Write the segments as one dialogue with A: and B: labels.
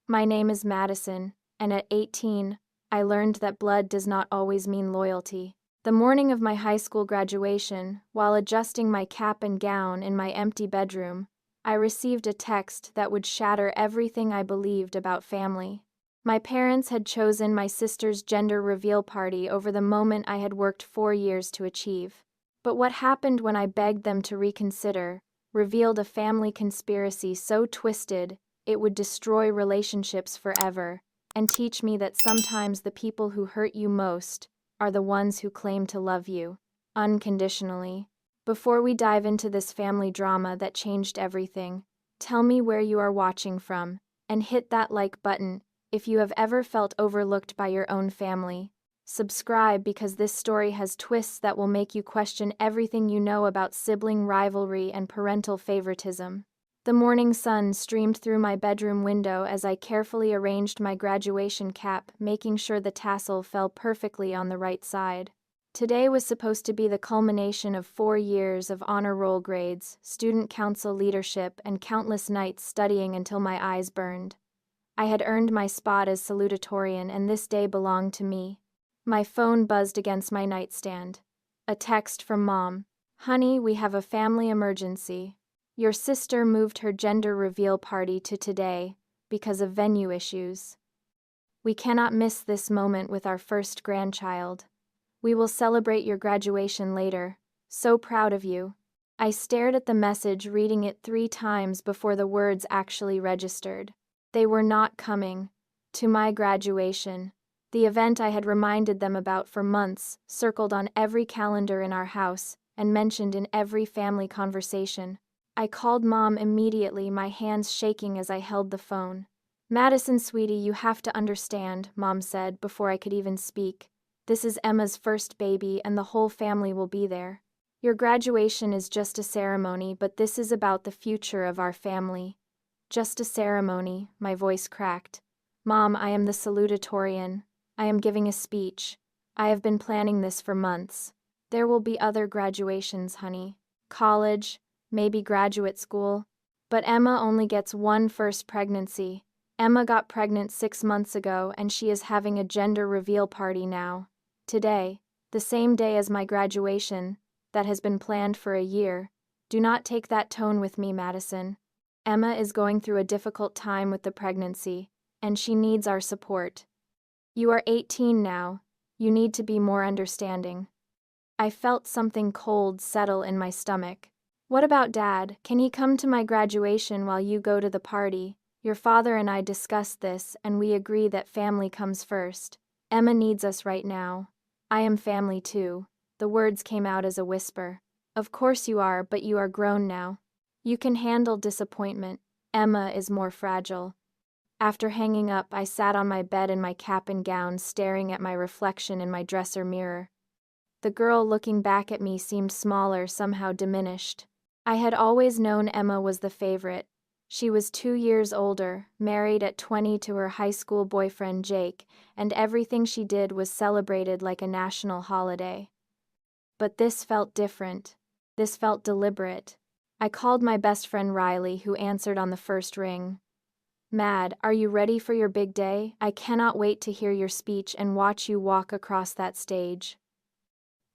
A: My name is Madison, and at 18, I learned that blood does not always mean loyalty. The morning of my high school graduation, while adjusting my cap and gown in my empty bedroom, I received a text that would shatter everything I believed about family. My parents had chosen my sister's gender reveal party over the moment I had worked 4 years to achieve. But what happened when I begged them to reconsider revealed a family conspiracy so twisted it would destroy relationships forever and teach me that sometimes the people who hurt you most are the ones who claim to love you unconditionally. Before we dive into this family drama that changed everything, tell me where you are watching from, and hit that like button if you have ever felt overlooked by your own family. Subscribe because this story has twists that will make you question everything you know about sibling rivalry and parental favoritism. The morning sun streamed through my bedroom window as I carefully arranged my graduation cap, making sure the tassel fell perfectly on the right side. Today was supposed to be the culmination of 4 years of honor roll grades, student council leadership, and countless nights studying until my eyes burned. I had earned my spot as salutatorian, and this day belonged to me. My phone buzzed against my nightstand. A text from Mom. "Honey, we have a family emergency. Your sister moved her gender reveal party to today because of venue issues. We cannot miss this moment with our first grandchild. We will celebrate your graduation later. So proud of you." I stared at the message, reading it 3 times before the words actually registered. They were not coming to my graduation. The event I had reminded them about for months, circled on every calendar in our house, and mentioned in every family conversation. I called Mom immediately, my hands shaking as I held the phone. "Madison, sweetie, you have to understand," Mom said before I could even speak. "This is Emma's first baby, and the whole family will be there. Your graduation is just a ceremony, but this is about the future of our family." "Just a ceremony," my voice cracked. "Mom, I am the salutatorian. I am giving a speech. I have been planning this for months. There will be other graduations, honey. College, maybe graduate school. But Emma only gets one first pregnancy. Emma got pregnant 6 months ago, and she is having a gender reveal party now. Today, the same day as my graduation, that has been planned for a year. Do not take that tone with me, Madison. Emma is going through a difficult time with the pregnancy, and she needs our support. You are 18 now. You need to be more understanding." I felt something cold settle in my stomach. "What about Dad? Can he come to my graduation while you go to the party? Your father and I discussed this, and we agree that family comes first. Emma needs us right now. I am family too." The words came out as a whisper. "Of course you are, but you are grown now. You can handle disappointment. Emma is more fragile." After hanging up, I sat on my bed in my cap and gown, staring at my reflection in my dresser mirror. The girl looking back at me seemed smaller, somehow diminished. I had always known Emma was the favorite. She was 2 years older, married at 20 to her high school boyfriend Jake, and everything she did was celebrated like a national holiday. But this felt different. This felt deliberate. I called my best friend Riley, who answered on the first ring. "Mad, are you ready for your big day? I cannot wait to hear your speech and watch you walk across that stage."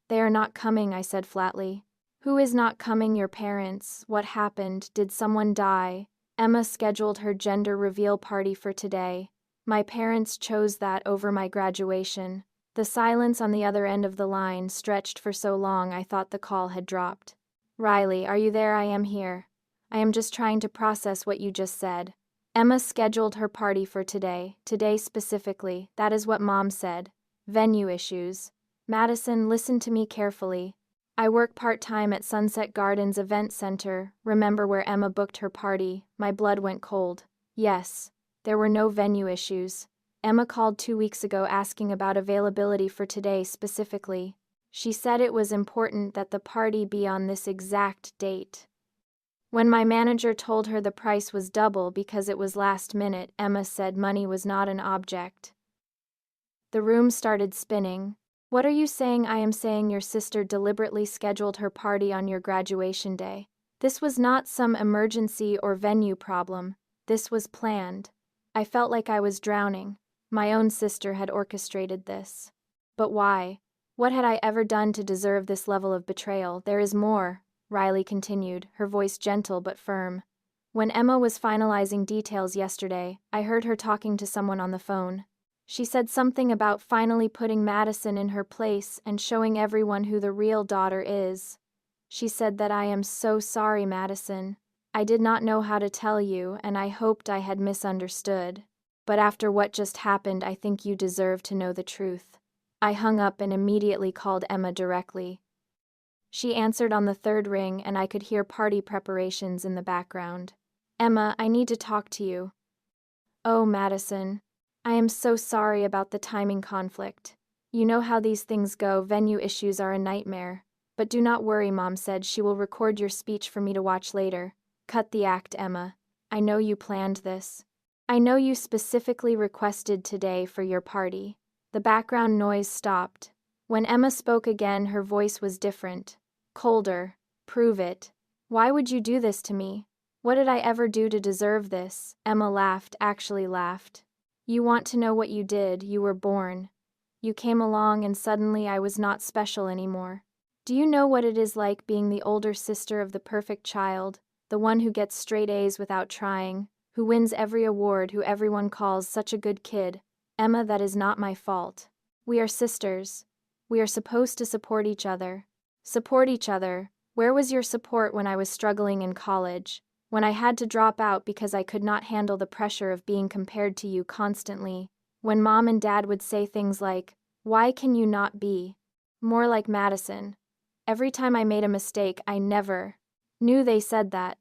A: "They are not coming," I said flatly. "Who is not coming? Your parents? What happened? Did someone die?" "Emma scheduled her gender reveal party for today. My parents chose that over my graduation." The silence on the other end of the line stretched for so long I thought the call had dropped. "Riley, are you there? I am here. I am just trying to process what you just said. Emma scheduled her party for today specifically. That is what Mom said. Venue issues. Madison, listen to me carefully. I work part-time at Sunset Gardens Event Center. Remember where Emma booked her party?" My blood went cold. "Yes. There were no venue issues. Emma called 2 weeks ago asking about availability for today specifically. She said it was important that the party be on this exact date. When my manager told her the price was double because it was last minute, Emma said money was not an object." The room started spinning. "What are you saying?" "I am saying your sister deliberately scheduled her party on your graduation day. This was not some emergency or venue problem. This was planned. I felt like I was drowning. My own sister had orchestrated this. But why? What had I ever done to deserve this level of betrayal? There is more, Riley continued, her voice gentle but firm. When Emma was finalizing details yesterday, I heard her talking to someone on the phone. She said something about finally putting Madison in her place and showing everyone who the real daughter is. She said that I am so sorry, Madison. I did not know how to tell you, and I hoped I had misunderstood. But after what just happened, I think you deserve to know the truth. I hung up and immediately called Emma directly. She answered on the third ring, and I could hear party preparations in the background. Emma, I need to talk to you. Oh, Madison. I am so sorry about the timing conflict. You know how these things go, venue issues are a nightmare. But do not worry, Mom said she will record your speech for me to watch later. Cut the act, Emma. I know you planned this. I know you specifically requested today for your party. The background noise stopped. When Emma spoke again, her voice was different. Colder. Prove it. Why would you do this to me? What did I ever do to deserve this? Emma laughed, actually laughed. You want to know what you did? You were born. You came along and suddenly I was not special anymore. Do you know what it is like being the older sister of the perfect child, the one who gets straight A's without trying, who wins every award, who everyone calls such a good kid? Emma, that is not my fault. We are sisters. We are supposed to support each other. Support each other. Where was your support when I was struggling in college? When I had to drop out because I could not handle the pressure of being compared to you constantly? When Mom and Dad would say things like, "Why can you not be more like Madison?" Every time I made a mistake, I never knew they said that.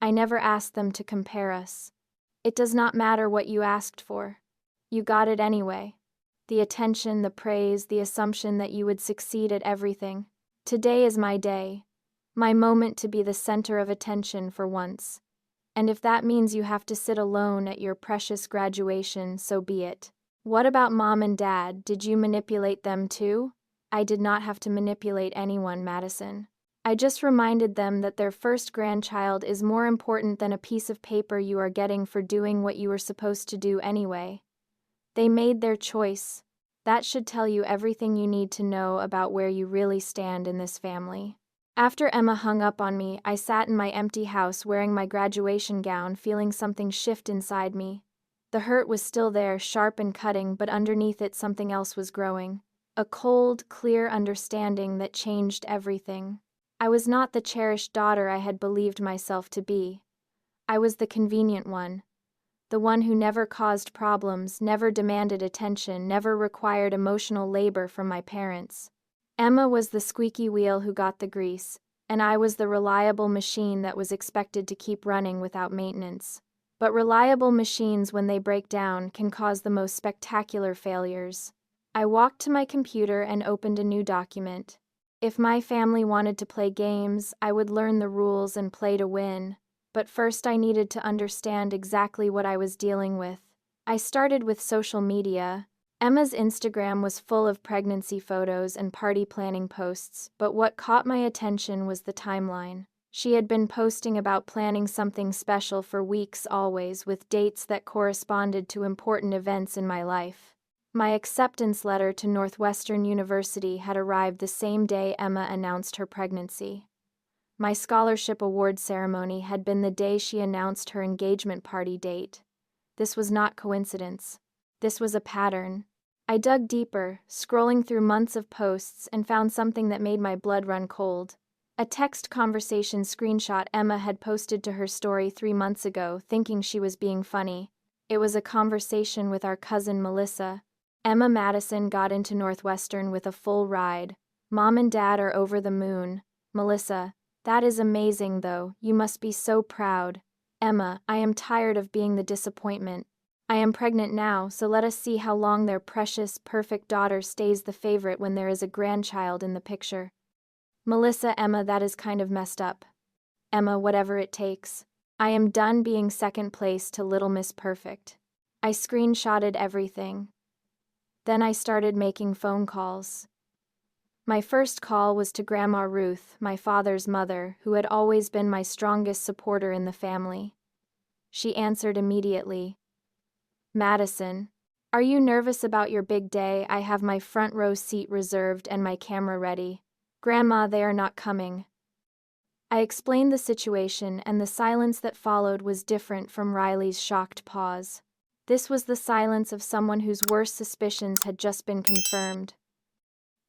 A: I never asked them to compare us. It does not matter what you asked for. You got it anyway. The attention, the praise, the assumption that you would succeed at everything. Today is my day. My moment to be the center of attention for once. And if that means you have to sit alone at your precious graduation, so be it. What about Mom and Dad? Did you manipulate them too? I did not have to manipulate anyone, Madison. I just reminded them that their first grandchild is more important than a piece of paper you are getting for doing what you were supposed to do anyway. They made their choice. That should tell you everything you need to know about where you really stand in this family. After Emma hung up on me, I sat in my empty house wearing my graduation gown, feeling something shift inside me. The hurt was still there, sharp and cutting, but underneath it something else was growing. A cold, clear understanding that changed everything. I was not the cherished daughter I had believed myself to be. I was the convenient one. The one who never caused problems, never demanded attention, never required emotional labor from my parents. Emma was the squeaky wheel who got the grease, and I was the reliable machine that was expected to keep running without maintenance. But reliable machines, when they break down, can cause the most spectacular failures. I walked to my computer and opened a new document. If my family wanted to play games, I would learn the rules and play to win. But first I needed to understand exactly what I was dealing with. I started with social media. Emma's Instagram was full of pregnancy photos and party planning posts, but what caught my attention was the timeline. She had been posting about planning something special for weeks always, with dates that corresponded to important events in my life. My acceptance letter to Northwestern University had arrived the same day Emma announced her pregnancy. My scholarship award ceremony had been the day she announced her engagement party date. This was not coincidence. This was a pattern. I dug deeper, scrolling through months of posts, and found something that made my blood run cold. A text conversation screenshot Emma had posted to her story 3 months ago, thinking she was being funny. It was a conversation with our cousin Melissa. Emma Madison got into Northwestern with a full ride. Mom and Dad are over the moon. Melissa: that is amazing, though. You must be so proud. Emma: I am tired of being the disappointment. I am pregnant now, so let us see how long their precious, perfect daughter stays the favorite when there is a grandchild in the picture. Melissa: Emma, that is kind of messed up. Emma: whatever it takes. I am done being second place to Little Miss Perfect. I screenshotted everything. Then I started making phone calls. My first call was to Grandma Ruth, my father's mother, who had always been my strongest supporter in the family. She answered immediately. Madison, are you nervous about your big day? I have my front row seat reserved and my camera ready. Grandma, they are not coming. I explained the situation, and the silence that followed was different from Riley's shocked pause. This was the silence of someone whose worst suspicions had just been confirmed.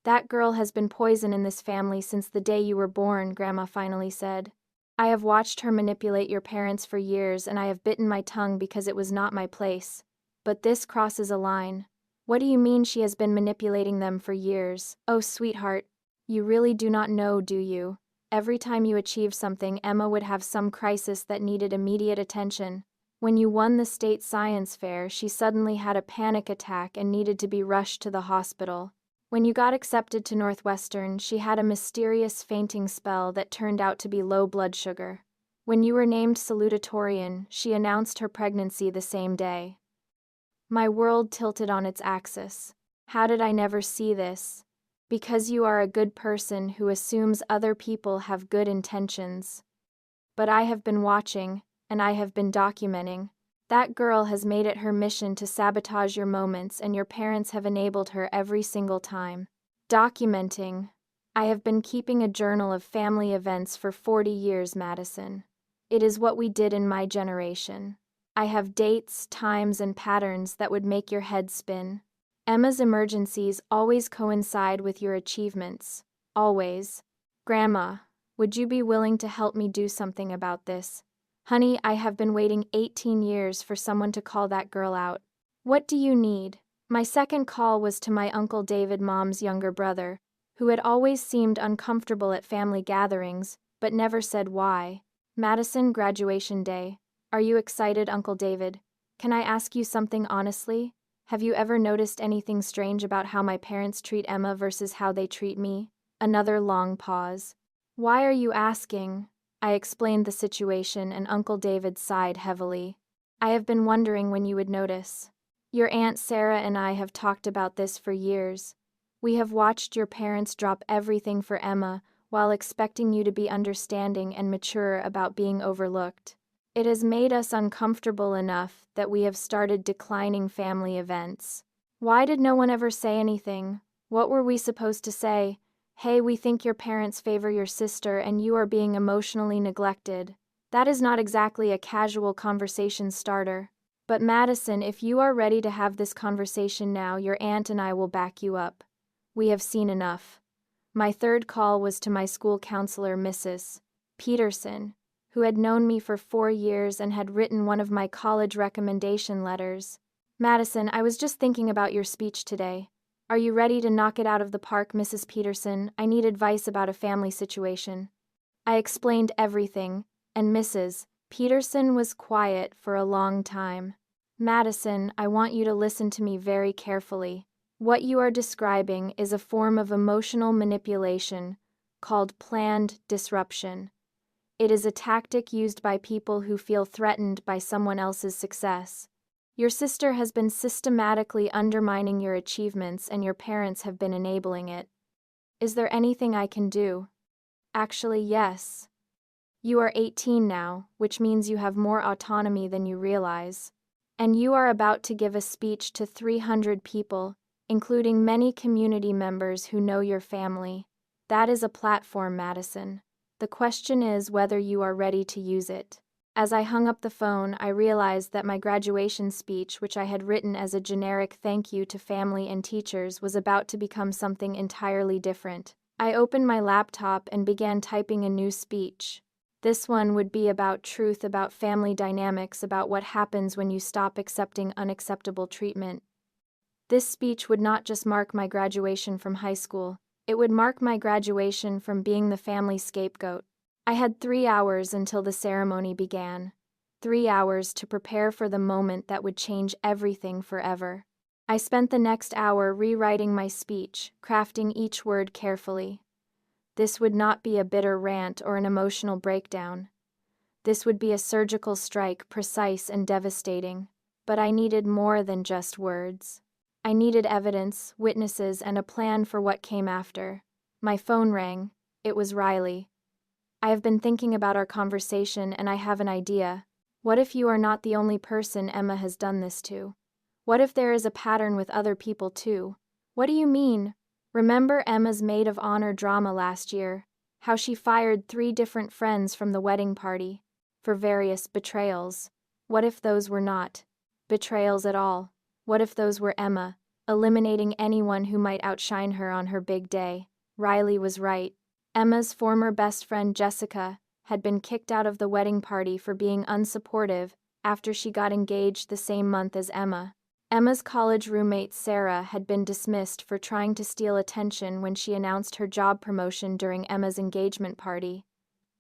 A: That girl has been poison in this family since the day you were born, Grandma finally said. I have watched her manipulate your parents for years, and I have bitten my tongue because it was not my place. But this crosses a line. What do you mean she has been manipulating them for years? Oh, sweetheart, you really do not know, do you? Every time you achieved something, Emma would have some crisis that needed immediate attention. When you won the state science fair, she suddenly had a panic attack and needed to be rushed to the hospital. When you got accepted to Northwestern, she had a mysterious fainting spell that turned out to be low blood sugar. When you were named salutatorian, she announced her pregnancy the same day. My world tilted on its axis. How did I never see this? Because you are a good person who assumes other people have good intentions. But I have been watching, and I have been documenting. That girl has made it her mission to sabotage your moments, and your parents have enabled her every single time. Documenting. I have been keeping a journal of family events for 40 years, Madison. It is what we did in my generation. I have dates, times, and patterns that would make your head spin. Emma's emergencies always coincide with your achievements. Always. Grandma, would you be willing to help me do something about this? Honey, I have been waiting 18 years for someone to call that girl out. What do you need? My second call was to my Uncle David, Mom's younger brother, who had always seemed uncomfortable at family gatherings, but never said why. Madison, graduation day. Are you excited, Uncle David? Can I ask you something honestly? Have you ever noticed anything strange about how my parents treat Emma versus how they treat me? Another long pause. Why are you asking? I explained the situation, and Uncle David sighed heavily. I have been wondering when you would notice. Your Aunt Sarah and I have talked about this for years. We have watched your parents drop everything for Emma while expecting you to be understanding and mature about being overlooked. It has made us uncomfortable enough that we have started declining family events. Why did no one ever say anything? What were we supposed to say? Hey, we think your parents favor your sister and you are being emotionally neglected. That is not exactly a casual conversation starter. But Madison, if you are ready to have this conversation now, your aunt and I will back you up. We have seen enough. My third call was to my school counselor, Mrs. Peterson, who had known me for 4 years and had written one of my college recommendation letters. Madison, I was just thinking about your speech today. Are you ready to knock it out of the park, Mrs. Peterson? I need advice about a family situation. I explained everything, and Mrs. Peterson was quiet for a long time. Madison, I want you to listen to me very carefully. What you are describing is a form of emotional manipulation called planned disruption. It is a tactic used by people who feel threatened by someone else's success. Your sister has been systematically undermining your achievements, and your parents have been enabling it. Is there anything I can do? Actually, yes. You are 18 now, which means you have more autonomy than you realize. And you are about to give a speech to 300 people, including many community members who know your family. That is a platform, Madison. The question is whether you are ready to use it. As I hung up the phone, I realized that my graduation speech, which I had written as a generic thank you to family and teachers, was about to become something entirely different. I opened my laptop and began typing a new speech. This one would be about truth, about family dynamics, about what happens when you stop accepting unacceptable treatment. This speech would not just mark my graduation from high school. It would mark my graduation from being the family scapegoat. I had 3 hours until the ceremony began. 3 hours to prepare for the moment that would change everything forever. I spent the next hour rewriting my speech, crafting each word carefully. This would not be a bitter rant or an emotional breakdown. This would be a surgical strike, precise and devastating. But I needed more than just words. I needed evidence, witnesses, and a plan for what came after. My phone rang. It was Riley. I have been thinking about our conversation, and I have an idea. What if you are not the only person Emma has done this to? What if there is a pattern with other people too? What do you mean? Remember Emma's maid of honor drama last year? How she fired 3 different friends from the wedding party for various betrayals. What if those were not betrayals at all? What if those were Emma, eliminating anyone who might outshine her on her big day? Riley was right. Emma's former best friend Jessica had been kicked out of the wedding party for being unsupportive after she got engaged the same month as Emma. Emma's college roommate Sarah had been dismissed for trying to steal attention when she announced her job promotion during Emma's engagement party.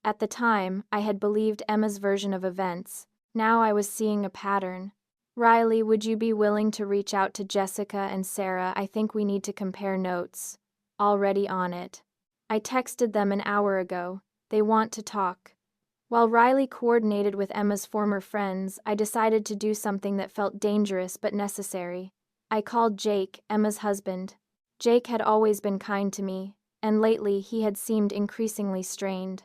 A: At the time, I had believed Emma's version of events. Now I was seeing a pattern. Riley, would you be willing to reach out to Jessica and Sarah? I think we need to compare notes. Already on it. I texted them an hour ago. They want to talk. While Riley coordinated with Emma's former friends, I decided to do something that felt dangerous but necessary. I called Jake, Emma's husband. Jake had always been kind to me, and lately he had seemed increasingly strained.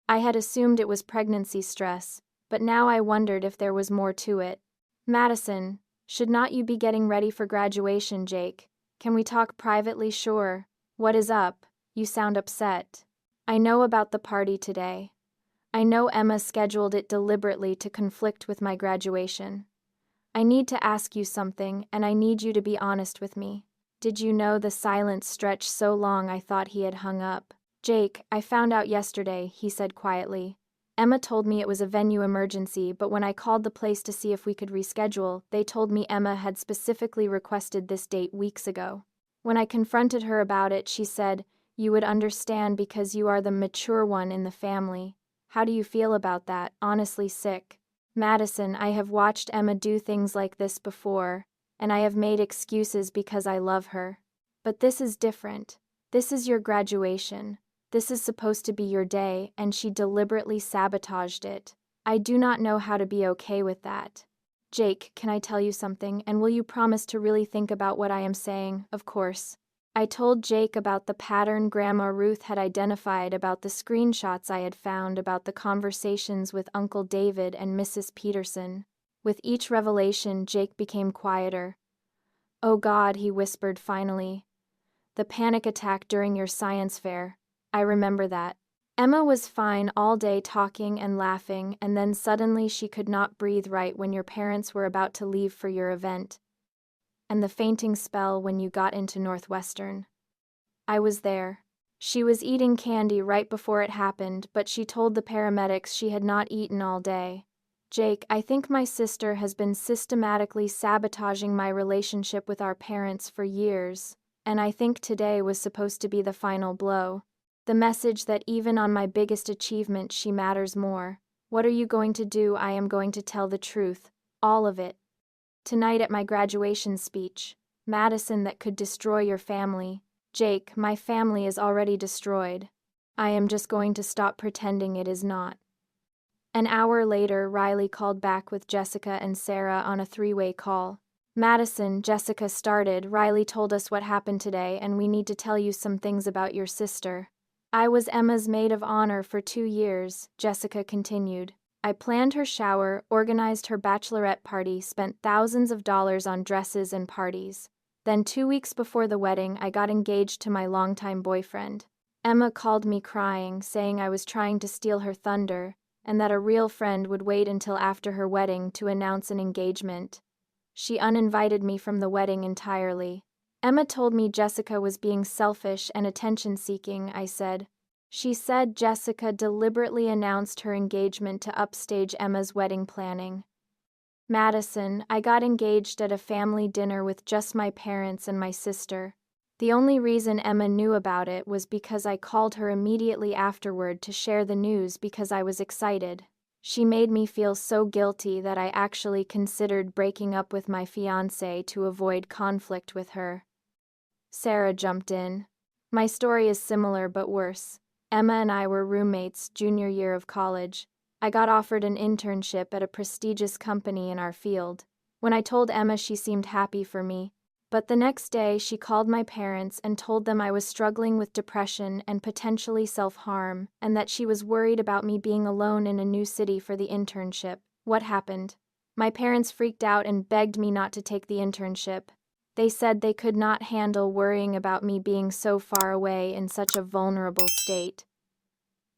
A: I had assumed it was pregnancy stress, but now I wondered if there was more to it. Madison, should not you be getting ready for graduation, Jake? Can we talk privately? Sure. What is up? You sound upset. I know about the party today. I know Emma scheduled it deliberately to conflict with my graduation. I need to ask you something, and I need you to be honest with me. Did you know? The silence stretched so long I thought he had hung up. Jake, I found out yesterday, he said quietly. Emma told me it was a venue emergency, but when I called the place to see if we could reschedule, they told me Emma had specifically requested this date weeks ago. When I confronted her about it, she said, "You would understand because you are the mature one in the family." How do you feel about that? Honestly sick. Madison, I have watched Emma do things like this before, and I have made excuses because I love her. But this is different. This is your graduation. This is supposed to be your day, and she deliberately sabotaged it. I do not know how to be okay with that. Jake, can I tell you something, and will you promise to really think about what I am saying? Of course. I told Jake about the pattern Grandma Ruth had identified, about the screenshots I had found, about the conversations with Uncle David and Mrs. Peterson. With each revelation, Jake became quieter. "Oh God," he whispered finally. "The panic attack during your science fair. I remember that." Emma was fine all day, talking and laughing, and then suddenly she could not breathe right when your parents were about to leave for your event. And the fainting spell when you got into Northwestern. I was there. She was eating candy right before it happened, but she told the paramedics she had not eaten all day. Jake, I think my sister has been systematically sabotaging my relationship with our parents for years, and I think today was supposed to be the final blow. The message that even on my biggest achievement she matters more. What are you going to do? I am going to tell the truth. All of it. Tonight at my graduation speech. Madison, that could destroy your family. Jake, my family is already destroyed. I am just going to stop pretending it is not. An hour later, Riley called back with Jessica and Sarah on a 3-way call. Madison, Jessica started. Riley told us what happened today, and we need to tell you some things about your sister. I was Emma's maid of honor for 2 years, Jessica continued. I planned her shower, organized her bachelorette party, spent thousands of dollars on dresses and parties. Then 2 weeks before the wedding, I got engaged to my longtime boyfriend. Emma called me crying, saying I was trying to steal her thunder, and that a real friend would wait until after her wedding to announce an engagement. She uninvited me from the wedding entirely. Emma told me Jessica was being selfish and attention-seeking, I said. She said Jessica deliberately announced her engagement to upstage Emma's wedding planning. Madison, I got engaged at a family dinner with just my parents and my sister. The only reason Emma knew about it was because I called her immediately afterward to share the news because I was excited. She made me feel so guilty that I actually considered breaking up with my fiancé to avoid conflict with her. Sarah jumped in. My story is similar but worse. Emma and I were roommates junior year of college. I got offered an internship at a prestigious company in our field. When I told Emma, she seemed happy for me. But the next day, she called my parents and told them I was struggling with depression and potentially self-harm, and that she was worried about me being alone in a new city for the internship. What happened? My parents freaked out and begged me not to take the internship. They said they could not handle worrying about me being so far away in such a vulnerable state.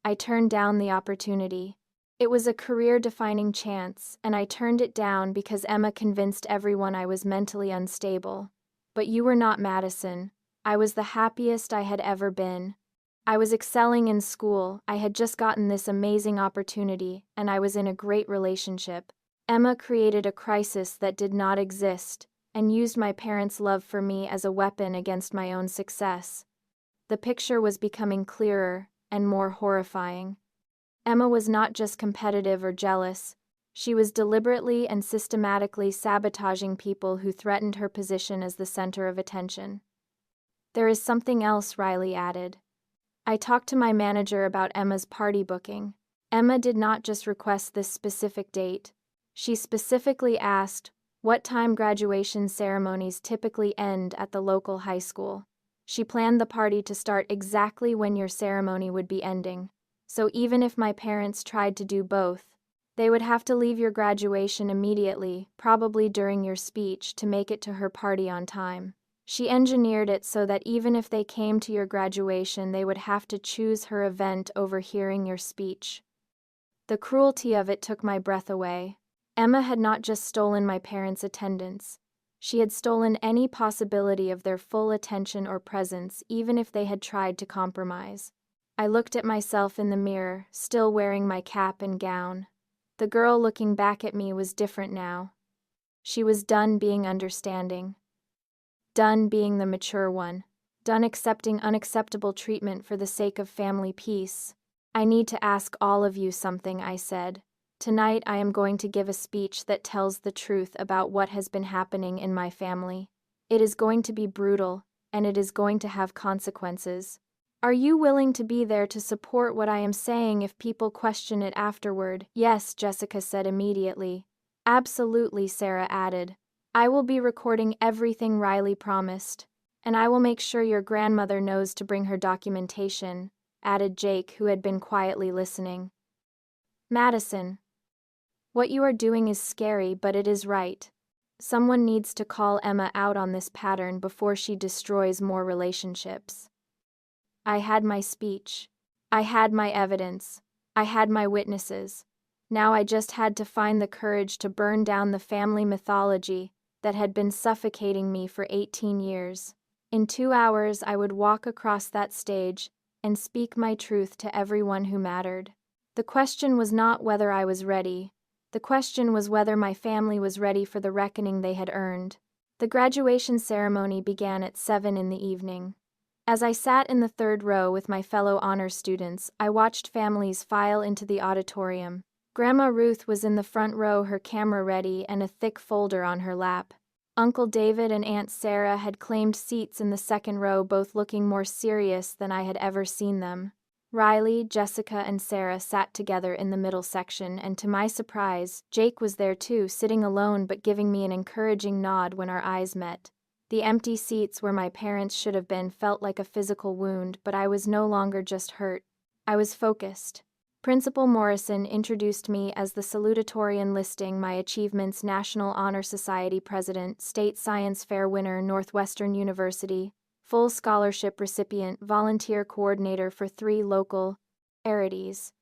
A: I turned down the opportunity. It was a career-defining chance, and I turned it down because Emma convinced everyone I was mentally unstable. But you were not Madison. I was the happiest I had ever been. I was excelling in school, I had just gotten this amazing opportunity, and I was in a great relationship. Emma created a crisis that did not exist, and used my parents' love for me as a weapon against my own success. The picture was becoming clearer and more horrifying. Emma was not just competitive or jealous. She was deliberately and systematically sabotaging people who threatened her position as the center of attention. There is something else, Riley added. I talked to my manager about Emma's party booking. Emma did not just request this specific date. She specifically asked what time graduation ceremonies typically end at the local high school. She planned the party to start exactly when your ceremony would be ending. So even if my parents tried to do both, they would have to leave your graduation immediately, probably during your speech, to make it to her party on time. She engineered it so that even if they came to your graduation, they would have to choose her event over hearing your speech. The cruelty of it took my breath away. Emma had not just stolen my parents' attendance. She had stolen any possibility of their full attention or presence, even if they had tried to compromise. I looked at myself in the mirror, still wearing my cap and gown. The girl looking back at me was different now. She was done being understanding. Done being the mature one. Done accepting unacceptable treatment for the sake of family peace. I need to ask all of you something, I said. Tonight I am going to give a speech that tells the truth about what has been happening in my family. It is going to be brutal, and it is going to have consequences. Are you willing to be there to support what I am saying if people question it afterward? Yes, Jessica said immediately. Absolutely, Sarah added. I will be recording everything Riley promised, and I will make sure your grandmother knows to bring her documentation, added Jake, who had been quietly listening. Madison. What you are doing is scary, but it is right. Someone needs to call Emma out on this pattern before she destroys more relationships. I had my speech. I had my evidence. I had my witnesses. Now I just had to find the courage to burn down the family mythology that had been suffocating me for 18 years. In 2 hours, I would walk across that stage and speak my truth to everyone who mattered. The question was not whether I was ready. The question was whether my family was ready for the reckoning they had earned. The graduation ceremony began at 7 in the evening. As I sat in the third row with my fellow honor students, I watched families file into the auditorium. Grandma Ruth was in the front row, her camera ready and a thick folder on her lap. Uncle David and Aunt Sarah had claimed seats in the second row, both looking more serious than I had ever seen them. Riley, Jessica, and Sarah sat together in the middle section, and to my surprise, Jake was there too, sitting alone but giving me an encouraging nod when our eyes met. The empty seats where my parents should have been felt like a physical wound, but I was no longer just hurt. I was focused. Principal Morrison introduced me as the salutatorian, listing my achievements: National Honor Society President, State Science Fair winner, Northwestern University, full scholarship recipient, volunteer coordinator for 3 local charities.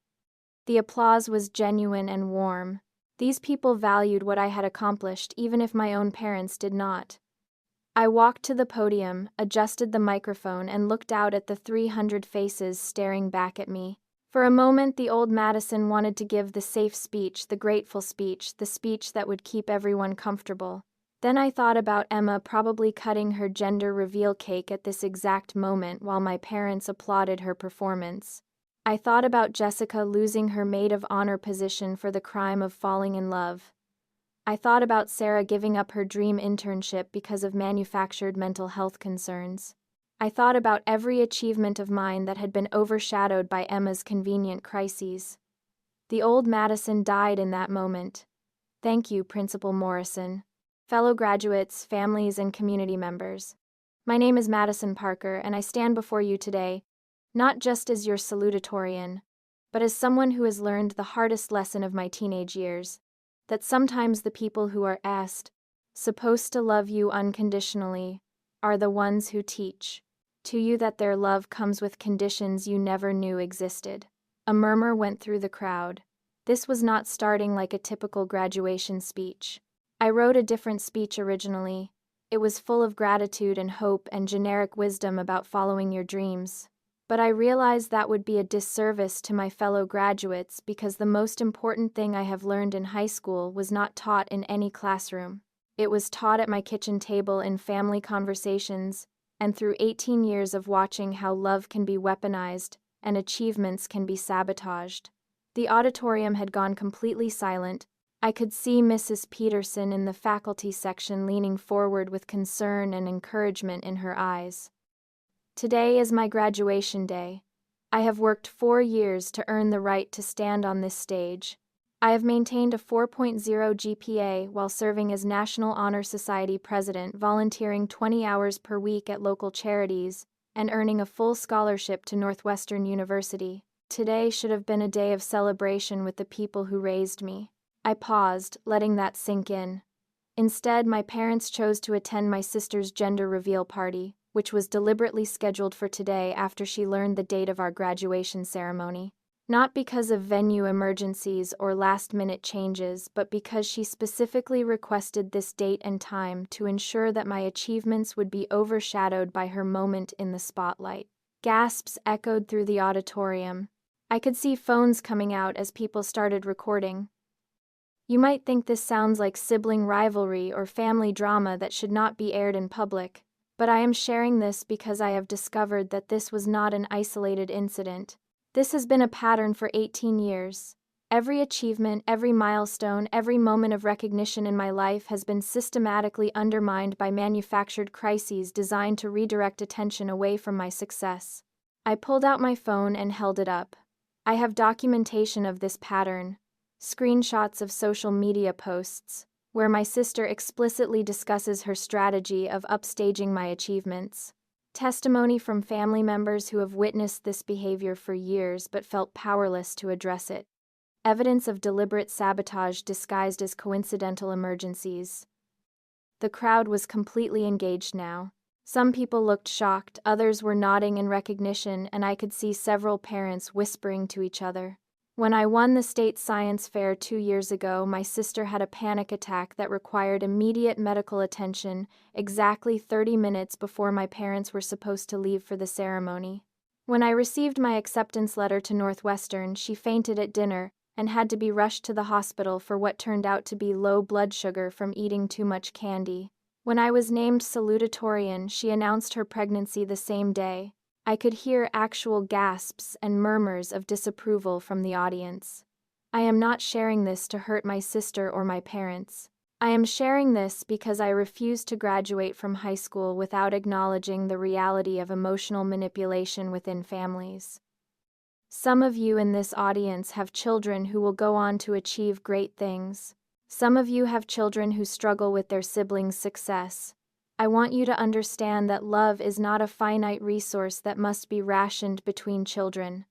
A: The applause was genuine and warm. These people valued what I had accomplished, even if my own parents did not. I walked to the podium, adjusted the microphone, and looked out at the 300 faces staring back at me. For a moment, the old Madison wanted to give the safe speech, the grateful speech, the speech that would keep everyone comfortable. Then I thought about Emma probably cutting her gender reveal cake at this exact moment while my parents applauded her performance. I thought about Jessica losing her maid of honor position for the crime of falling in love. I thought about Sarah giving up her dream internship because of manufactured mental health concerns. I thought about every achievement of mine that had been overshadowed by Emma's convenient crises. The old Madison died in that moment. Thank you, Principal Morrison. Fellow graduates, families, and community members. My name is Madison Parker, and I stand before you today, not just as your salutatorian, but as someone who has learned the hardest lesson of my teenage years. that sometimes the people who are supposed to love you unconditionally are the ones who teach to you that their love comes with conditions you never knew existed. A murmur went through the crowd. This was not starting like a typical graduation speech. I wrote a different speech originally. It was full of gratitude and hope and generic wisdom about following your dreams. But I realized that would be a disservice to my fellow graduates because the most important thing I have learned in high school was not taught in any classroom. It was taught at my kitchen table in family conversations and through 18 years of watching how love can be weaponized and achievements can be sabotaged. The auditorium had gone completely silent. I could see Mrs. Peterson in the faculty section leaning forward with concern and encouragement in her eyes. Today is my graduation day. I have worked 4 years to earn the right to stand on this stage. I have maintained a 4.0 GPA while serving as National Honor Society president, volunteering 20 hours per week at local charities, and earning a full scholarship to Northwestern University. Today should have been a day of celebration with the people who raised me. I paused, letting that sink in. Instead, my parents chose to attend my sister's gender reveal party, which was deliberately scheduled for today after she learned the date of our graduation ceremony. Not because of venue emergencies or last-minute changes, but because she specifically requested this date and time to ensure that my achievements would be overshadowed by her moment in the spotlight. Gasps echoed through the auditorium. I could see phones coming out as people started recording. You might think this sounds like sibling rivalry or family drama that should not be aired in public, but I am sharing this because I have discovered that this was not an isolated incident. This has been a pattern for 18 years. Every achievement, every milestone, every moment of recognition in my life has been systematically undermined by manufactured crises designed to redirect attention away from my success. I pulled out my phone and held it up. I have documentation of this pattern, screenshots of social media posts, where my sister explicitly discusses her strategy of upstaging my achievements. Testimony from family members who have witnessed this behavior for years but felt powerless to address it. Evidence of deliberate sabotage disguised as coincidental emergencies. The crowd was completely engaged now. Some people looked shocked, others were nodding in recognition, and I could see several parents whispering to each other. When I won the state science fair 2 years ago, my sister had a panic attack that required immediate medical attention exactly 30 minutes before my parents were supposed to leave for the ceremony. When I received my acceptance letter to Northwestern, she fainted at dinner and had to be rushed to the hospital for what turned out to be low blood sugar from eating too much candy. When I was named salutatorian, she announced her pregnancy the same day. I could hear actual gasps and murmurs of disapproval from the audience. I am not sharing this to hurt my sister or my parents. I am sharing this because I refuse to graduate from high school without acknowledging the reality of emotional manipulation within families. Some of you in this audience have children who will go on to achieve great things. Some of you have children who struggle with their siblings' success. I want you to understand that love is not a finite resource that must be rationed between children.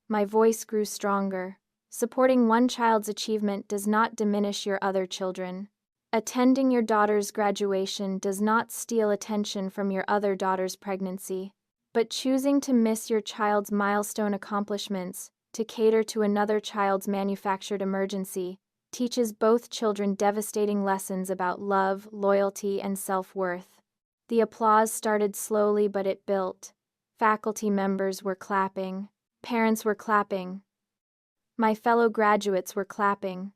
A: My voice grew stronger. Supporting one child's achievement does not diminish your other children. Attending your daughter's graduation does not steal attention from your other daughter's pregnancy. But choosing to miss your child's milestone accomplishments to cater to another child's manufactured emergency teaches both children devastating lessons about love, loyalty, and self-worth. The applause started slowly, but it built. Faculty members were clapping. Parents were clapping. My fellow graduates were clapping.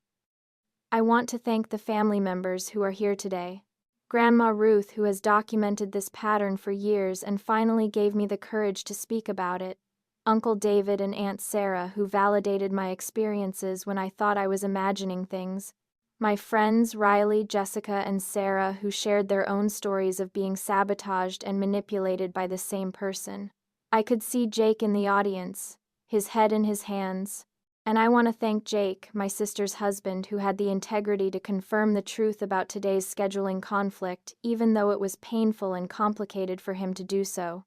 A: I want to thank the family members who are here today. Grandma Ruth, who has documented this pattern for years and finally gave me the courage to speak about it. Uncle David and Aunt Sarah, who validated my experiences when I thought I was imagining things. My friends Riley, Jessica, and Sarah, who shared their own stories of being sabotaged and manipulated by the same person. I could see Jake in the audience, his head in his hands. And I want to thank Jake, my sister's husband, who had the integrity to confirm the truth about today's scheduling conflict, even though it was painful and complicated for him to do so.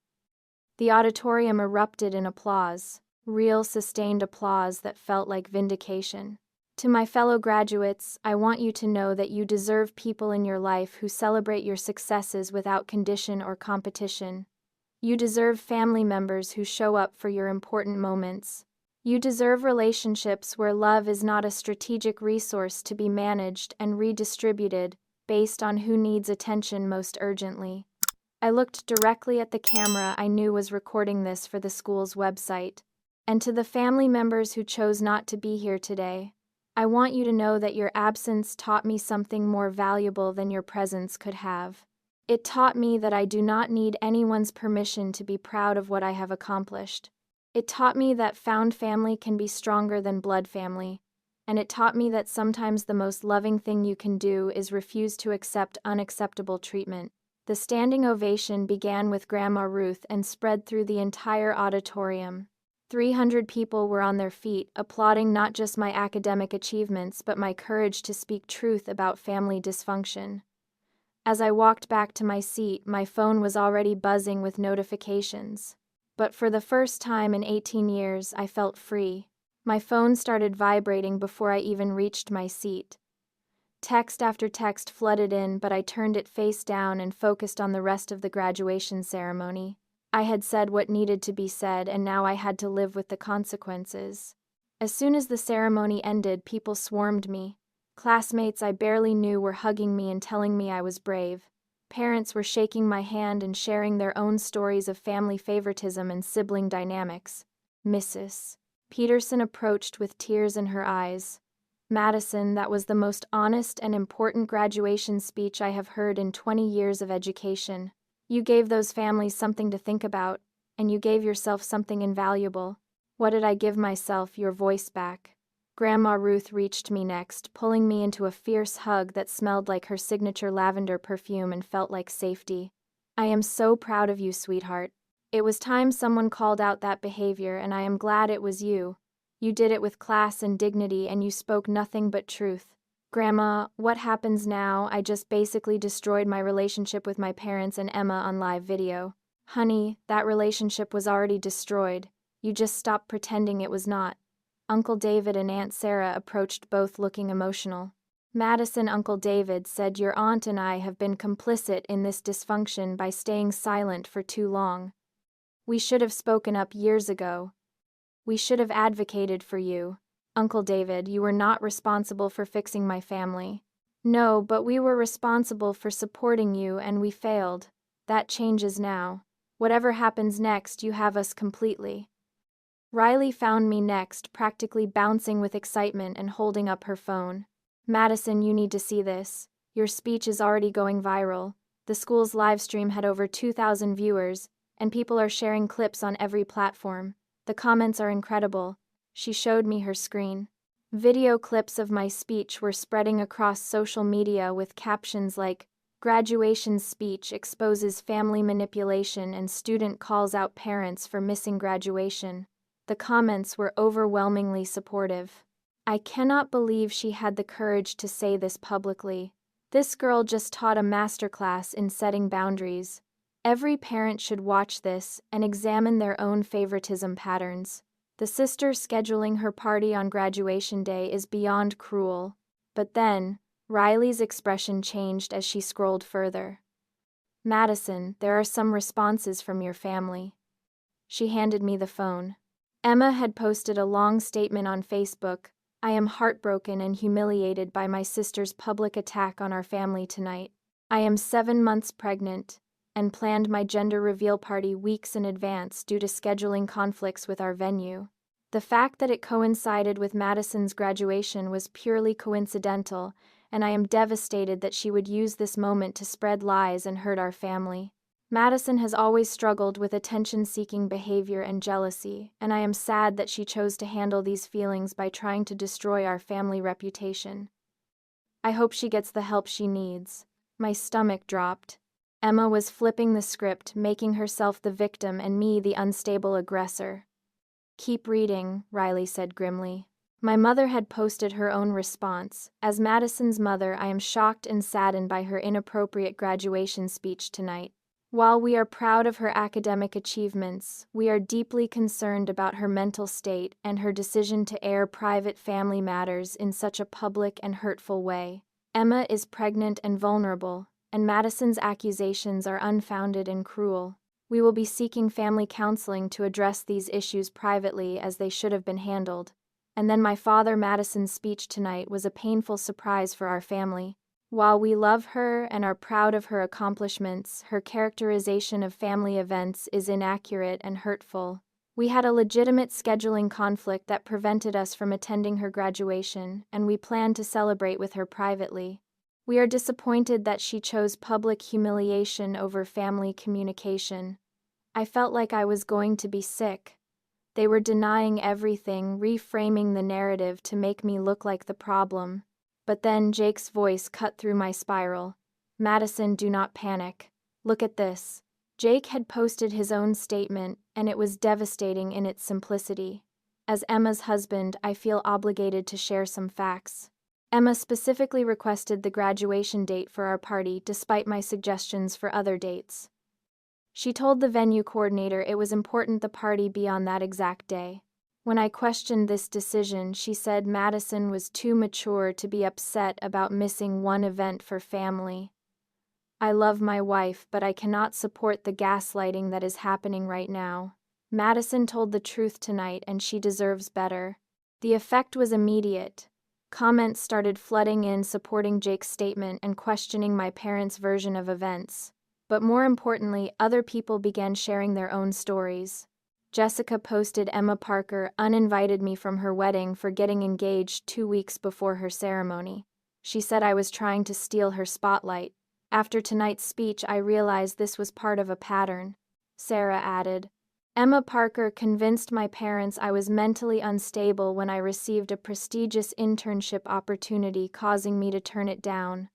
A: The auditorium erupted in applause, real sustained applause that felt like vindication. To my fellow graduates, I want you to know that you deserve people in your life who celebrate your successes without condition or competition. You deserve family members who show up for your important moments. You deserve relationships where love is not a strategic resource to be managed and redistributed based on who needs attention most urgently. I looked directly at the camera I knew was recording this for the school's website. And to the family members who chose not to be here today, I want you to know that your absence taught me something more valuable than your presence could have. It taught me that I do not need anyone's permission to be proud of what I have accomplished. It taught me that found family can be stronger than blood family, and it taught me that sometimes the most loving thing you can do is refuse to accept unacceptable treatment. The standing ovation began with Grandma Ruth and spread through the entire auditorium. 300 people were on their feet, applauding not just my academic achievements but my courage to speak truth about family dysfunction. As I walked back to my seat, my phone was already buzzing with notifications. But for the first time in 18 years, I felt free. My phone started vibrating before I even reached my seat. Text after text flooded in, but I turned it face down and focused on the rest of the graduation ceremony. I had said what needed to be said, and now I had to live with the consequences. As soon as the ceremony ended, people swarmed me. Classmates I barely knew were hugging me and telling me I was brave. Parents were shaking my hand and sharing their own stories of family favoritism and sibling dynamics. Mrs. Peterson approached with tears in her eyes. Madison, that was the most honest and important graduation speech I have heard in 20 years of education. You gave those families something to think about, and you gave yourself something invaluable. What did I give myself? Your voice back. Grandma Ruth reached me next, pulling me into a fierce hug that smelled like her signature lavender perfume and felt like safety. I am so proud of you, sweetheart. It was time someone called out that behavior, and I am glad it was you. You did it with class and dignity, and you spoke nothing but truth. Grandma, what happens now? I just basically destroyed my relationship with my parents and Emma on live video. Honey, that relationship was already destroyed. You just stopped pretending it was not. Uncle David and Aunt Sarah approached, both looking emotional. Madison, Uncle David said, your aunt and I have been complicit in this dysfunction by staying silent for too long. We should have spoken up years ago. We should have advocated for you. Uncle David, you were not responsible for fixing my family. No, but we were responsible for supporting you, and we failed. That changes now. Whatever happens next, you have us completely. Riley found me next, practically bouncing with excitement and holding up her phone. Madison, you need to see this. Your speech is already going viral. The school's live stream had over 2,000 viewers, and people are sharing clips on every platform. The comments are incredible. She showed me her screen. Video clips of my speech were spreading across social media with captions like, "Graduation speech exposes family manipulation and student calls out parents for missing graduation." The comments were overwhelmingly supportive. I cannot believe she had the courage to say this publicly. This girl just taught a masterclass in setting boundaries. Every parent should watch this and examine their own favoritism patterns. The sister scheduling her party on graduation day is beyond cruel. But then, Riley's expression changed as she scrolled further. Madison, there are some responses from your family. She handed me the phone. Emma had posted a long statement on Facebook. I am heartbroken and humiliated by my sister's public attack on our family tonight. I am 7 months pregnant and planned my gender reveal party weeks in advance due to scheduling conflicts with our venue. The fact that it coincided with Madison's graduation was purely coincidental, and I am devastated that she would use this moment to spread lies and hurt our family. Madison has always struggled with attention-seeking behavior and jealousy, and I am sad that she chose to handle these feelings by trying to destroy our family reputation. I hope she gets the help she needs. My stomach dropped. Emma was flipping the script, making herself the victim and me the unstable aggressor. Keep reading, Riley said grimly. My mother had posted her own response. As Madison's mother, I am shocked and saddened by her inappropriate graduation speech tonight. While we are proud of her academic achievements, we are deeply concerned about her mental state and her decision to air private family matters in such a public and hurtful way. Emma is pregnant and vulnerable, and Madison's accusations are unfounded and cruel. We will be seeking family counseling to address these issues privately as they should have been handled. And then my father Madison's speech tonight was a painful surprise for our family. While we love her and are proud of her accomplishments, her characterization of family events is inaccurate and hurtful. We had a legitimate scheduling conflict that prevented us from attending her graduation, and we planned to celebrate with her privately. We are disappointed that she chose public humiliation over family communication. I felt like I was going to be sick. They were denying everything, reframing the narrative to make me look like the problem. But then Jake's voice cut through my spiral. Madison, do not panic. Look at this. Jake had posted his own statement, and it was devastating in its simplicity. As Emma's husband, I feel obligated to share some facts. Emma specifically requested the graduation date for our party despite my suggestions for other dates. She told the venue coordinator it was important the party be on that exact day. When I questioned this decision, she said Madison was too mature to be upset about missing one event for family. I love my wife, but I cannot support the gaslighting that is happening right now. Madison told the truth tonight, and she deserves better. The effect was immediate. Comments started flooding in supporting Jake's statement and questioning my parents' version of events. But more importantly, other people began sharing their own stories. Jessica posted Emma Parker uninvited me from her wedding for getting engaged 2 weeks before her ceremony. She said I was trying to steal her spotlight. After tonight's speech, I realized this was part of a pattern. Sarah added, Emma Parker convinced my parents I was mentally unstable when I received a prestigious internship opportunity, causing me to turn it down.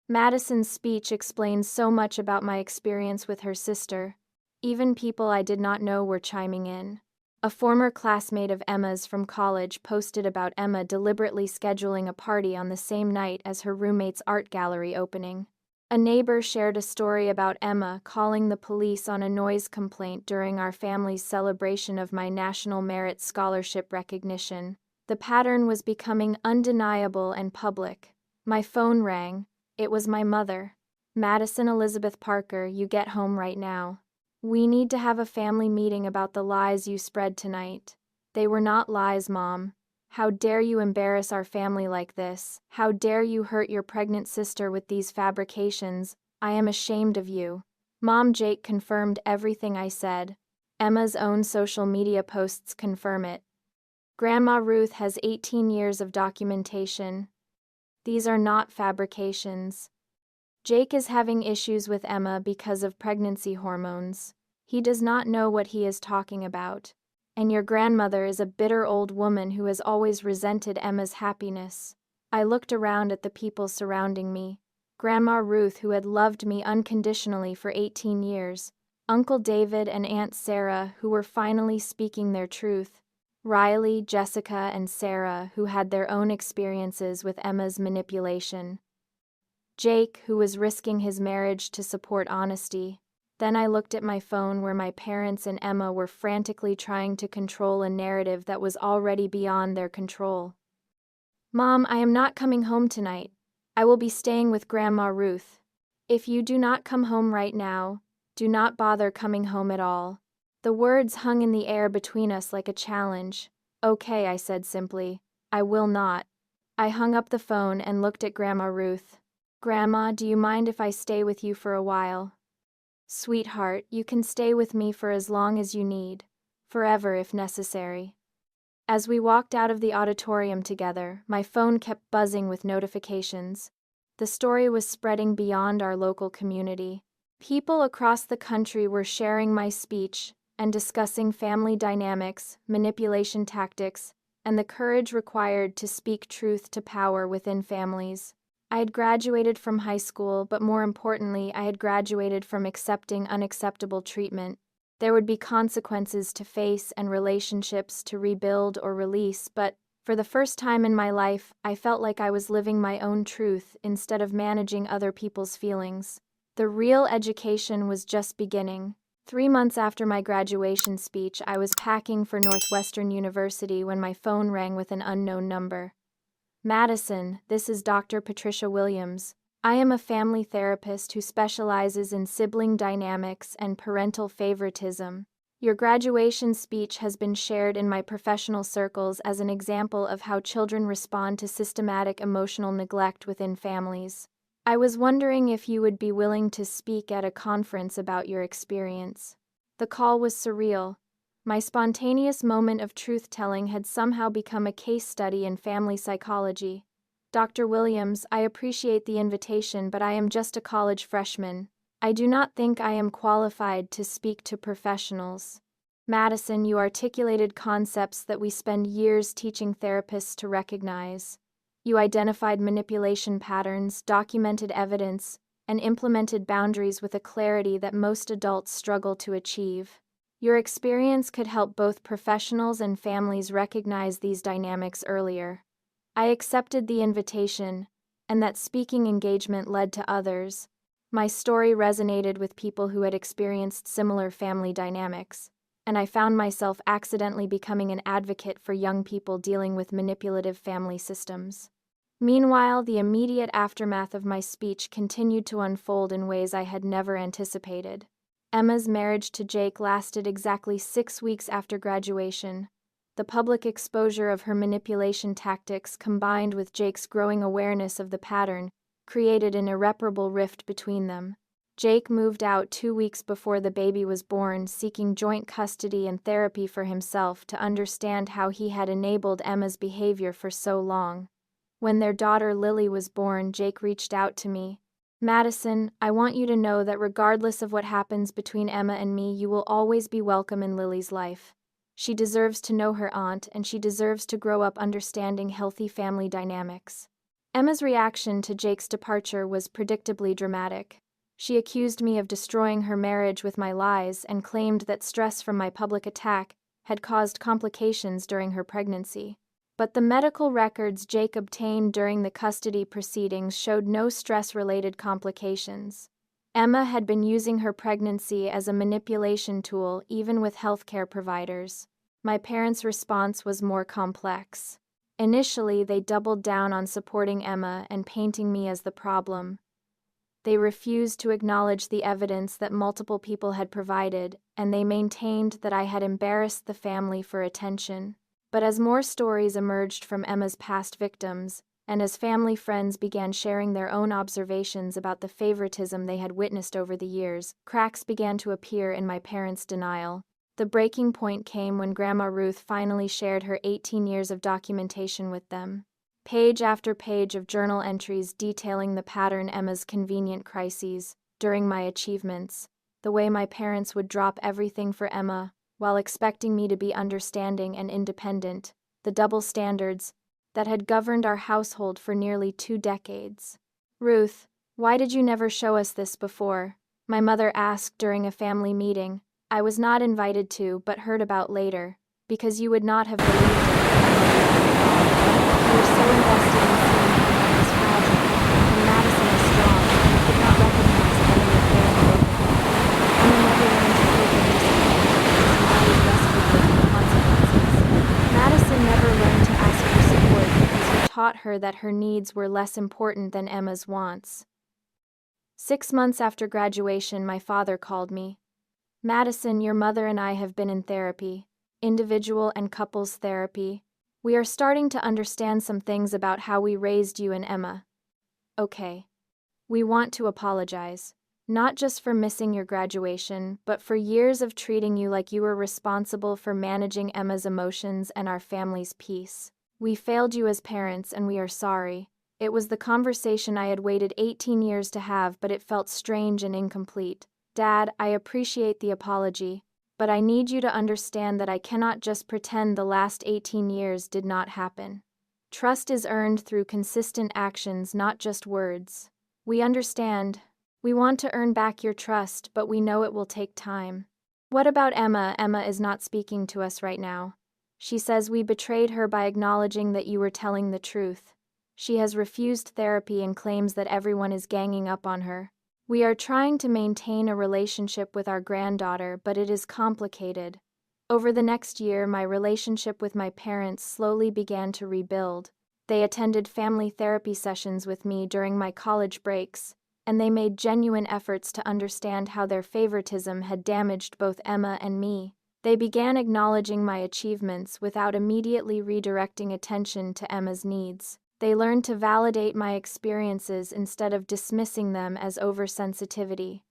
A: Madison's speech explained so much about my experience with her sister. Even people I did not know were chiming in. A former classmate of Emma's from college posted about Emma deliberately scheduling a party on the same night as her roommate's art gallery opening. A neighbor shared a story about Emma calling the police on a noise complaint during our family's celebration of my National Merit Scholarship recognition. The pattern was becoming undeniable and public. My phone rang. It was my mother. Madison Elizabeth Parker, you get home right now. We need to have a family meeting about the lies you spread tonight. They were not lies, Mom. How dare you embarrass our family like this? How dare you hurt your pregnant sister with these fabrications? I am ashamed of you. Mom, Jake confirmed everything I said. Emma's own social media posts confirm it. Grandma Ruth has 18 years of documentation. These are not fabrications. Jake is having issues with Emma because of pregnancy hormones. He does not know what he is talking about. And your grandmother is a bitter old woman who has always resented Emma's happiness. I looked around at the people surrounding me. Grandma Ruth, who had loved me unconditionally for 18 years. Uncle David and Aunt Sarah, who were finally speaking their truth. Riley, Jessica, and Sarah, who had their own experiences with Emma's manipulation. Jake, who was risking his marriage to support honesty. Then I looked at my phone where my parents and Emma were frantically trying to control a narrative that was already beyond their control. Mom, I am not coming home tonight. I will be staying with Grandma Ruth. If you do not come home right now, do not bother coming home at all. The words hung in the air between us like a challenge. Okay, I said simply. I will not. I hung up the phone and looked at Grandma Ruth. Grandma, do you mind if I stay with you for a while? Sweetheart, you can stay with me for as long as you need. Forever if necessary. As we walked out of the auditorium together, my phone kept buzzing with notifications. The story was spreading beyond our local community. People across the country were sharing my speech and discussing family dynamics, manipulation tactics, and the courage required to speak truth to power within families. I had graduated from high school, but more importantly, I had graduated from accepting unacceptable treatment. There would be consequences to face and relationships to rebuild or release, but for the first time in my life, I felt like I was living my own truth instead of managing other people's feelings. The real education was just beginning. 3 months after my graduation speech, I was packing for Northwestern University when my phone rang with an unknown number. Madison, this is Dr. Patricia Williams. I am a family therapist who specializes in sibling dynamics and parental favoritism. Your graduation speech has been shared in my professional circles as an example of how children respond to systematic emotional neglect within families. I was wondering if you would be willing to speak at a conference about your experience. The call was surreal. My spontaneous moment of truth-telling had somehow become a case study in family psychology. Dr. Williams, I appreciate the invitation, but I am just a college freshman. I do not think I am qualified to speak to professionals. Madison, you articulated concepts that we spend years teaching therapists to recognize. You identified manipulation patterns, documented evidence, and implemented boundaries with a clarity that most adults struggle to achieve. Your experience could help both professionals and families recognize these dynamics earlier. I accepted the invitation, and that speaking engagement led to others. My story resonated with people who had experienced similar family dynamics, and I found myself accidentally becoming an advocate for young people dealing with manipulative family systems. Meanwhile, the immediate aftermath of my speech continued to unfold in ways I had never anticipated. Emma's marriage to Jake lasted exactly 6 weeks after graduation. The public exposure of her manipulation tactics, combined with Jake's growing awareness of the pattern, created an irreparable rift between them. Jake moved out 2 weeks before the baby was born, seeking joint custody and therapy for himself to understand how he had enabled Emma's behavior for so long. When their daughter Lily was born, Jake reached out to me. Madison, I want you to know that regardless of what happens between Emma and me, you will always be welcome in Lily's life. She deserves to know her aunt, and she deserves to grow up understanding healthy family dynamics. Emma's reaction to Jake's departure was predictably dramatic. She accused me of destroying her marriage with my lies and claimed that stress from my public attack had caused complications during her pregnancy. But the medical records Jake obtained during the custody proceedings showed no stress-related complications. Emma had been using her pregnancy as a manipulation tool, even with healthcare providers. My parents' response was more complex. Initially, they doubled down on supporting Emma and painting me as the problem. They refused to acknowledge the evidence that multiple people had provided, and they maintained that I had embarrassed the family for attention. But as more stories emerged from Emma's past victims, and as family friends began sharing their own observations about the favoritism they had witnessed over the years, cracks began to appear in my parents' denial. The breaking point came when Grandma Ruth finally shared her 18 years of documentation with them. Page after page of journal entries detailing the pattern Emma's convenient crises, during my achievements, the way my parents would drop everything for Emma, while expecting me to be understanding and independent, the double standards that had governed our household for nearly 2 decades. Ruth, why did you never show us this before? My mother asked during a family meeting. I was not invited to, but heard about later, because you would not have believed it. You were so invested in seeing Emma as fragile, and Madison as strong, you could not recognize any of their behavior. Emma never learned to live in disappointment, and always rescued her from consequences. Madison never learned to ask for support because you taught her that her needs were less important than Emma's wants. 6 months after graduation, my father called me. Madison, your mother and I have been in therapy, individual and couples therapy. We are starting to understand some things about how we raised you and Emma. Okay. We want to apologize, not just for missing your graduation, but for years of treating you like you were responsible for managing Emma's emotions and our family's peace. We failed you as parents, and we are sorry. It was the conversation I had waited 18 years to have, but it felt strange and incomplete. Dad, I appreciate the apology, but I need you to understand that I cannot just pretend the last 18 years did not happen. Trust is earned through consistent actions, not just words. We understand. We want to earn back your trust, but we know it will take time. What about Emma? Emma is not speaking to us right now. She says we betrayed her by acknowledging that you were telling the truth. She has refused therapy and claims that everyone is ganging up on her. We are trying to maintain a relationship with our granddaughter, but it is complicated. Over the next year, my relationship with my parents slowly began to rebuild. They attended family therapy sessions with me during my college breaks, and they made genuine efforts to understand how their favoritism had damaged both Emma and me. They began acknowledging my achievements without immediately redirecting attention to Emma's needs. They learned to validate my experiences instead of dismissing them as oversensitivity.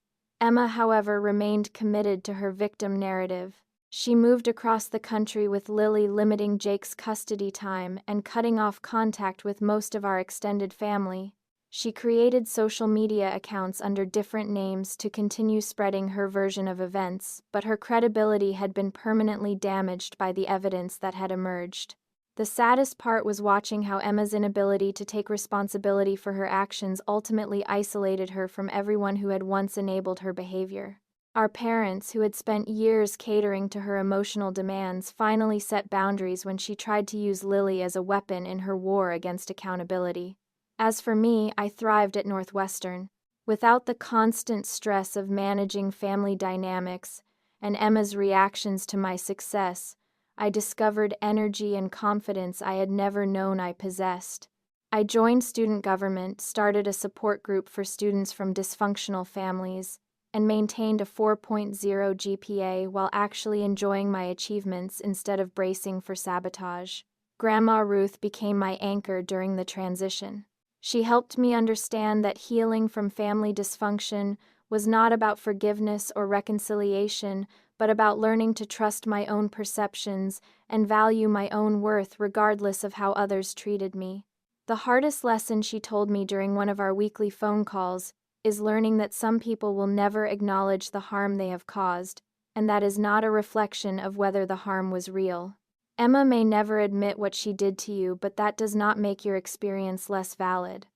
A: Emma, however, remained committed to her victim narrative. She moved across the country with Lily, limiting Jake's custody time and cutting off contact with most of our extended family. She created social media accounts under different names to continue spreading her version of events, but her credibility had been permanently damaged by the evidence that had emerged. The saddest part was watching how Emma's inability to take responsibility for her actions ultimately isolated her from everyone who had once enabled her behavior. Our parents, who had spent years catering to her emotional demands, finally set boundaries when she tried to use Lily as a weapon in her war against accountability. As for me, I thrived at Northwestern. Without the constant stress of managing family dynamics and Emma's reactions to my success, I discovered energy and confidence I had never known I possessed. I joined student government, started a support group for students from dysfunctional families, and maintained a 4.0 GPA while actually enjoying my achievements instead of bracing for sabotage. Grandma Ruth became my anchor during the transition. She helped me understand that healing from family dysfunction was not about forgiveness or reconciliation, but about learning to trust my own perceptions and value my own worth regardless of how others treated me. The hardest lesson she told me during one of our weekly phone calls is learning that some people will never acknowledge the harm they have caused, and that is not a reflection of whether the harm was real. Emma may never admit what she did to you, but that does not make your experience less valid.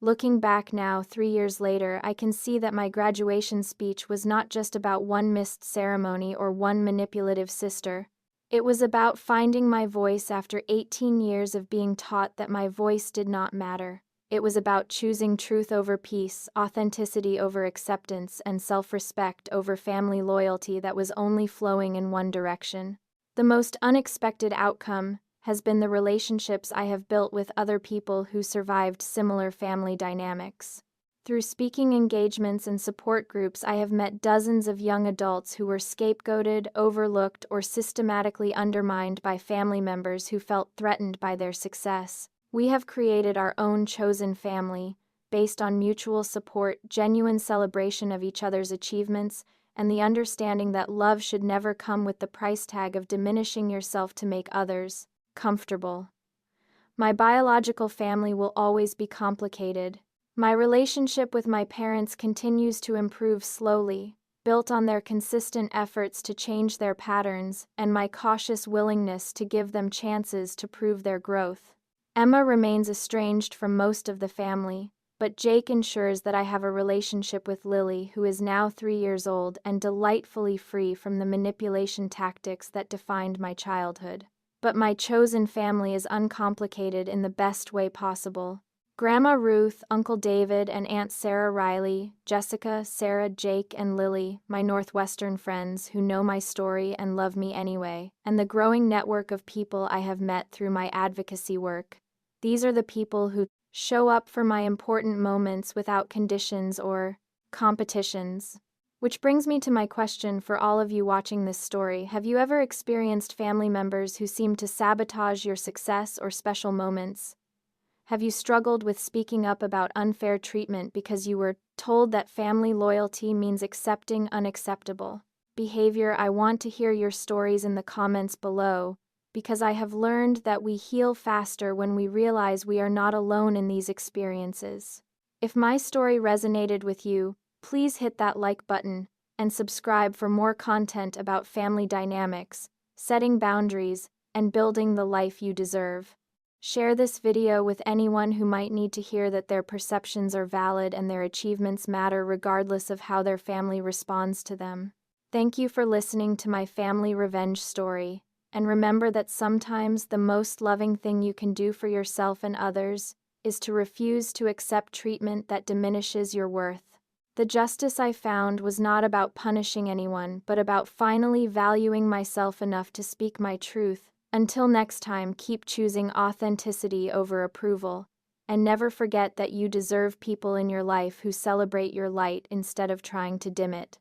A: Looking back now, 3 years later, I can see that my graduation speech was not just about one missed ceremony or one manipulative sister. It was about finding my voice after 18 years of being taught that my voice did not matter. It was about choosing truth over peace, authenticity over acceptance, and self-respect over family loyalty that was only flowing in one direction. The most unexpected outcome has been the relationships I have built with other people who survived similar family dynamics. Through speaking engagements and support groups, I have met dozens of young adults who were scapegoated, overlooked, or systematically undermined by family members who felt threatened by their success. We have created our own chosen family, based on mutual support, genuine celebration of each other's achievements, and the understanding that love should never come with the price tag of diminishing yourself to make others comfortable. My biological family will always be complicated. My relationship with my parents continues to improve slowly, built on their consistent efforts to change their patterns and my cautious willingness to give them chances to prove their growth. Emma remains estranged from most of the family, but Jake ensures that I have a relationship with Lily, who is now 3 years old and delightfully free from the manipulation tactics that defined my childhood. But my chosen family is uncomplicated in the best way possible. Grandma Ruth, Uncle David, and Aunt Sarah Riley, Jessica, Sarah, Jake, and Lily, my Northwestern friends who know my story and love me anyway, and the growing network of people I have met through my advocacy work. These are the people who show up for my important moments without conditions or competitions. Which brings me to my question for all of you watching this story. Have you ever experienced family members who seem to sabotage your success or special moments? Have you struggled with speaking up about unfair treatment because you were told that family loyalty means accepting unacceptable behavior? I want to hear your stories in the comments below, because I have learned that we heal faster when we realize we are not alone in these experiences. If my story resonated with you, please hit that like button and subscribe for more content about family dynamics, setting boundaries, and building the life you deserve. Share this video with anyone who might need to hear that their perceptions are valid and their achievements matter regardless of how their family responds to them. Thank you for listening to my family revenge story, and remember that sometimes the most loving thing you can do for yourself and others is to refuse to accept treatment that diminishes your worth. The justice I found was not about punishing anyone, but about finally valuing myself enough to speak my truth. Until next time, keep choosing authenticity over approval, and never forget that you deserve people in your life who celebrate your light instead of trying to dim it.